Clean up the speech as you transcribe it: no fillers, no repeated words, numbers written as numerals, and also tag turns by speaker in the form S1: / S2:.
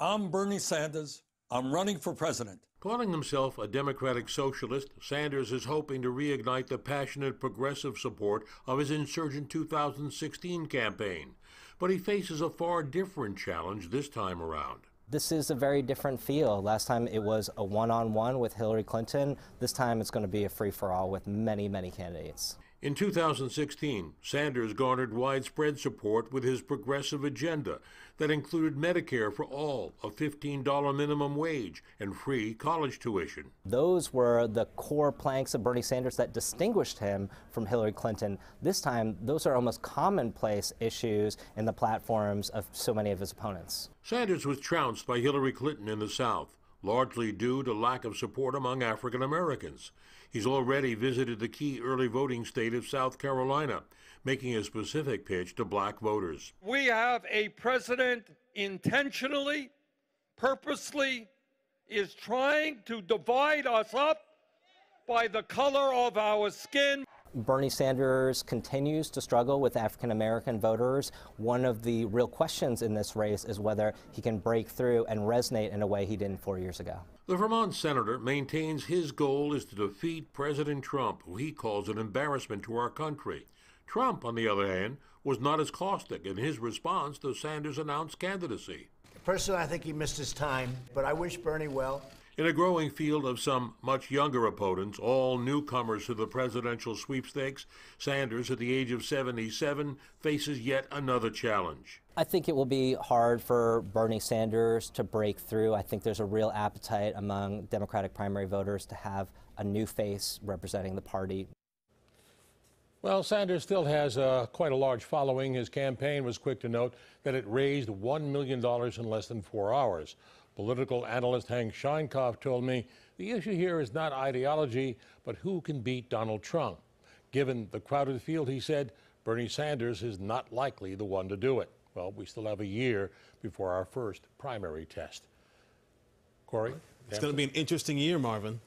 S1: I'm Bernie Sanders. I'm running for president.
S2: Calling himself a democratic socialist, Sanders is hoping to reignite the passionate progressive support of his insurgent 2016 campaign. But he faces a far different challenge this time around.
S3: This is a very different field. Last time it was a one-on-one with Hillary Clinton. This time it's going to be a free-for-all with many, many candidates.
S2: In 2016, Sanders garnered widespread support with his progressive agenda that included Medicare for all, a $15 minimum wage, and free college tuition.
S3: Those were the core planks of Bernie Sanders that distinguished him from Hillary Clinton. This time, those are almost commonplace issues in the platforms of so many of his opponents.
S2: Sanders was trounced by Hillary Clinton in the South, largely due to lack of support among African Americans. He's already visited the key early voting state of South Carolina, making a specific pitch to black voters.
S1: We have a president intentionally, purposely, is trying to divide us up by the color of our skin.
S3: Bernie Sanders continues to struggle with African American voters. One of the real questions in this race is whether he can break through and resonate in a way he didn't 4 years ago.
S2: The Vermont senator maintains his goal is to defeat President Trump, who he calls an embarrassment to our country. Trump, on the other hand, was not as caustic in his response to Sanders' announced candidacy.
S4: Personally, I think he missed his time, but I wish Bernie well.
S2: In a growing field of some much younger opponents, all newcomers to the presidential sweepstakes, Sanders, at the age of 77, faces yet another challenge.
S3: I think it will be hard for Bernie Sanders to break through. I think there's a real appetite among Democratic primary voters to have a new face representing the party.
S5: Well, Sanders still has quite a large following. His campaign was quick to note that it raised $1 million in less than 4 hours. Political analyst Hank Scheinkopf told me the issue here is not ideology, but who can beat Donald Trump. Given the crowded field, he said, Bernie Sanders is not likely the one to do it. Well, we still have a year before our first primary test. Corey?
S6: It's going to be an interesting year, Marvin.